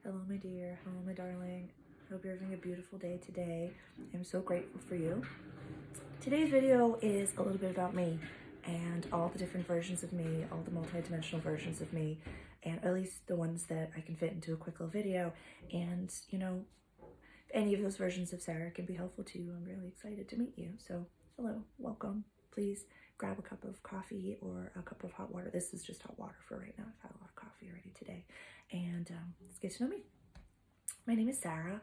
Hello, my dear. Hello, my darling. Hope you're having a beautiful day today. I'm so grateful for you. Today's video is a little bit about me and all the different versions of me, all the multidimensional versions of me, and at least the ones that I can fit into a quick little video. And, if any of those versions of Sarah can be helpful to you, I'm really excited to meet you. So, hello, welcome. Please grab a cup of coffee or a cup of hot water. This is just hot water for right now. I've had a lot of coffee already today. And let's get to know me. My name is Sarah.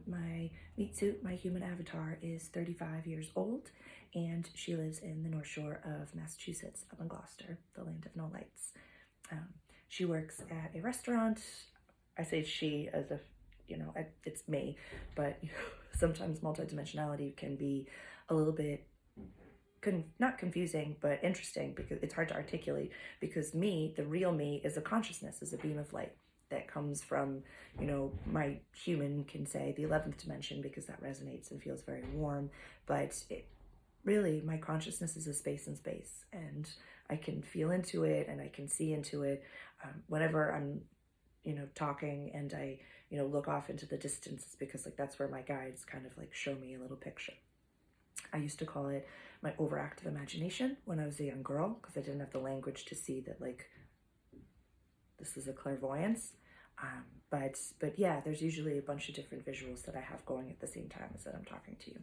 My meat suit, my human avatar, is 35 years old, and she lives in the North Shore of Massachusetts, up in Gloucester, the land of no lights. She works at a restaurant. I say she as if, it's me, but sometimes multidimensionality can be a little bit not confusing, but interesting, because it's hard to articulate, because me, the real me, is a consciousness, is a beam of light that comes from, my human can say the 11th dimension, because that resonates and feels very warm, but really, my consciousness is a space in space, and I can feel into it and I can see into it whenever I'm, talking, and I, look off into the distance, because that's where my guides kind of show me a little picture. I used to call it my overactive imagination when I was a young girl, because I didn't have the language to see that this is a clairvoyance. But yeah, there's usually a bunch of different visuals that I have going at the same time as that I'm talking to you.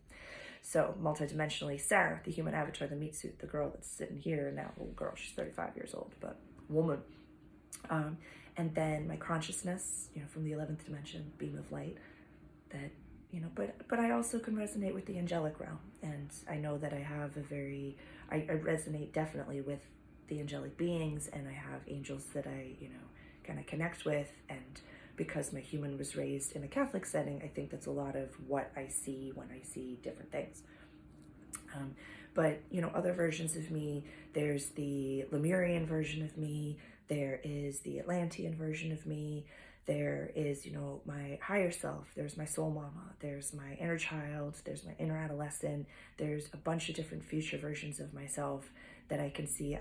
So multidimensionally, Sarah, the human avatar, the meat suit, the girl that's sitting here now, little girl, she's 35 years old, but woman. And then my consciousness, from the 11th dimension, beam of light, that, but I also can resonate with the angelic realm. And I know that I have I resonate definitely with the angelic beings, and I have angels that I, kind of connect with. And because my human was raised in a Catholic setting, I think that's a lot of what I see when I see different things. But, other versions of me, there's the Lemurian version of me, there is the Atlantean version of me, there is, my higher self, there's my soul mama, there's my inner child, there's my inner adolescent, there's a bunch of different future versions of myself that I can see.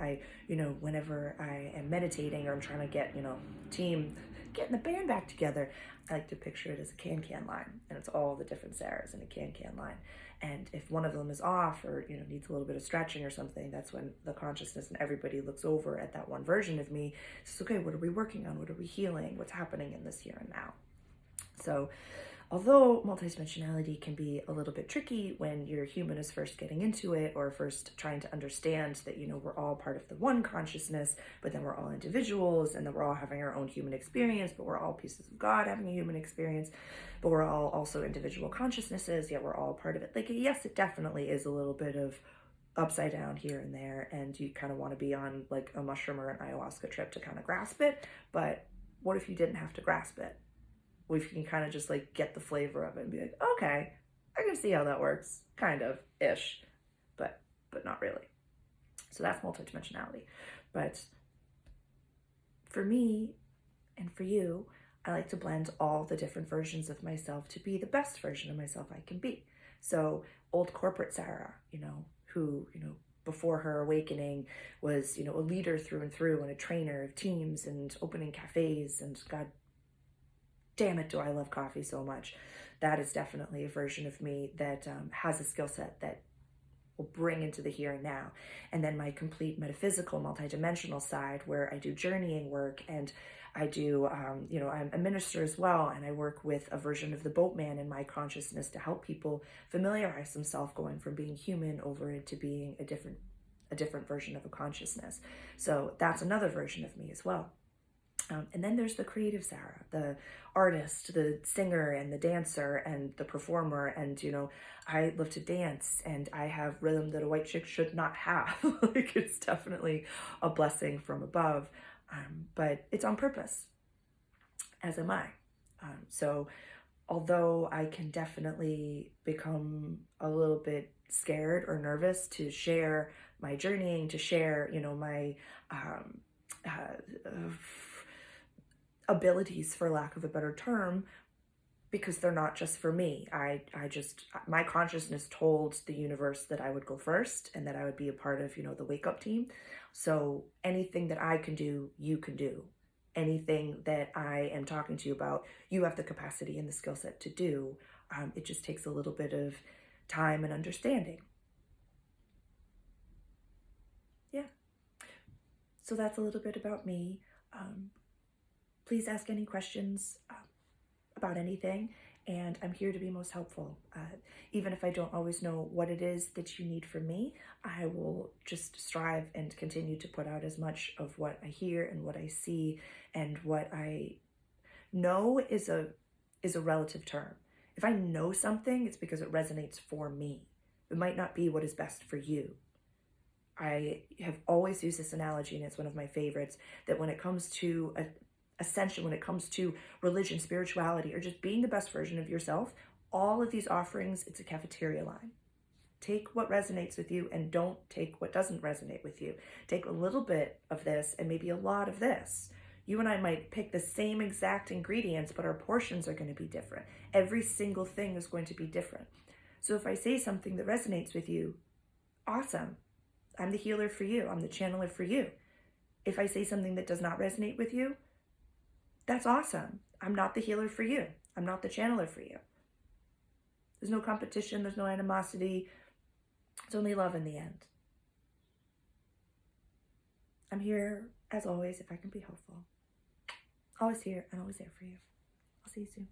Whenever I am meditating or I'm trying to get, getting the band back together, I like to picture it as a can-can line, and it's all the different Sarahs in a can-can line. And if one of them is off or, needs a little bit of stretching or something, that's when the consciousness and everybody looks over at that one version of me. Says, okay, what are we working on? What are we healing? What's happening in this here and now? So although multidimensionality can be a little bit tricky when your human is first getting into it, or first trying to understand that, we're all part of the one consciousness, but then we're all individuals, and then we're all having our own human experience, but we're all pieces of God having a human experience, but we're all also individual consciousnesses, yet we're all part of it. Yes, it definitely is a little bit of upside down here and there, and you kind of want to be on a mushroom or an ayahuasca trip to kind of grasp it. But what if you didn't have to grasp it? If you can kind of just get the flavor of it and be like, okay, I can see how that works, kind of ish, but not really. So that's multidimensionality. But for me and for you, I like to blend all the different versions of myself to be the best version of myself I can be. So old corporate Sarah, who, before her awakening was, a leader through and through, and a trainer of teams and opening cafes, and God damn it, do I love coffee so much. That is definitely a version of me that has a skill set that will bring into the here and now. And then my complete metaphysical, multidimensional side, where I do journeying work, and I do, I'm a minister as well, and I work with a version of the boatman in my consciousness to help people familiarize themselves going from being human over into being a different version of a consciousness. So that's another version of me as well. And then there's the creative Sarah, the artist, the singer, and the dancer, and the performer. And, I love to dance, and I have rhythm that a white chick should not have. It's definitely a blessing from above, but it's on purpose, as am I. So although I can definitely become a little bit scared or nervous to share my journeying, to share, my abilities, for lack of a better term, because they're not just for me. My consciousness told the universe that I would go first, and that I would be a part of, the wake up team. So anything that I can do, you can do. anything that I am talking to you about, you have the capacity and the skill set to do. It just takes a little bit of time and understanding. Yeah. So that's a little bit about me. Please ask any questions about anything, and I'm here to be most helpful. Even if I don't always know what it is that you need from me, I will just strive and continue to put out as much of what I hear and what I see, and what I know is a relative term. If I know something, it's because it resonates for me. It might not be what is best for you. I have always used this analogy, and it's one of my favorites, that when it comes to ascension, when it comes to religion, spirituality, or just being the best version of yourself, all of these offerings, it's a cafeteria line. Take what resonates with you and don't take what doesn't resonate with you. Take a little bit of this and maybe a lot of this. You and I might pick the same exact ingredients, but our portions are going to be different. Every single thing is going to be different. So if I say something that resonates with you, awesome. I'm the healer for you. I'm the channeler for you. If I say something that does not resonate with you, that's awesome. I'm not the healer for you. I'm not the channeler for you. There's no competition. There's no animosity. It's only love in the end. I'm here, as always, if I can be helpful. Always here and always there for you. I'll see you soon.